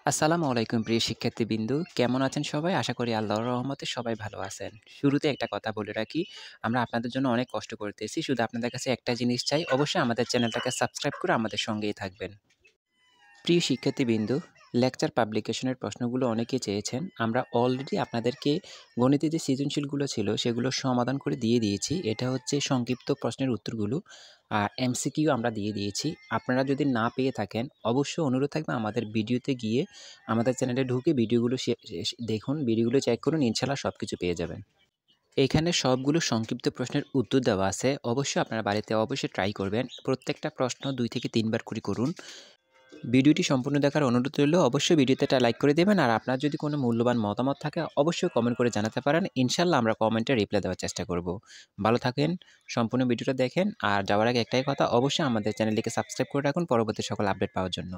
আসসালামু আলাইকুম প্রিয় শিক্ষার্থীবৃন্দু। কেমন আছেন সবাই? আশা করি আল্লাহর রহমতে সবাই ভালো আছেন। শুরুতে একটা কথা বলে রাখি, আমরা আপনাদের জন্য অনেক কষ্ট করতেছি। শুধু আপনাদের কাছে একটা জিনিস চাই, অবশ্যই আমাদের চ্যানেলটাকে সাবস্ক্রাইব করে আমাদের সঙ্গেই থাকবেন। প্রিয় শিক্ষার্থীবৃন্দু, লেকচার পাবলিকেশনের প্রশ্নগুলো অনেকেই চেয়েছেন। আমরা অলরেডি আপনাদেরকে গণিতে যে সৃজনশীলগুলো ছিল, সেগুলো সমাধান করে দিয়ে দিয়েছি। এটা হচ্ছে সংক্ষিপ্ত প্রশ্নের উত্তরগুলো। আর এমসিকিউ আমরা দিয়ে দিয়েছি। আপনারা যদি না পেয়ে থাকেন, অবশ্যই অনুরোধ থাকবে আমাদের ভিডিওতে গিয়ে আমাদের চ্যানেলে ঢুকে ভিডিওগুলো দেখুন, ভিডিওগুলো চেক করুন, ইনশাআল্লাহ সবকিছু পেয়ে যাবেন। এখানে সবগুলো সংক্ষিপ্ত প্রশ্নের উত্তর দেওয়া আছে। অবশ্যই আপনারা বাড়িতে অবশ্যই ট্রাই করবেন। প্রত্যেকটা প্রশ্ন ২ থেকে ৩ বার করে করুন। ভিডিওটি সম্পূর্ণ দেখার অনুরোধ রইল। অবশ্যই ভিডিওতে একটা লাইক করে দেবেন। আর আপনার যদি কোনো মূল্যবান মতামত থাকে অবশ্যই কমেন্ট করে জানাতে পারেন। ইনশাআল্লাহ আমরা কমেন্টে রিপ্লাই দেওয়ার চেষ্টা করব। ভালো থাকেন, সম্পূর্ণ ভিডিওটা দেখেন। আর যাওয়ার আগে একটাই কথা, অবশ্যই আমাদের চ্যানেলটিকে সাবস্ক্রাইব করে রাখুন পরবর্তী সকল আপডেট পাওয়ার জন্য।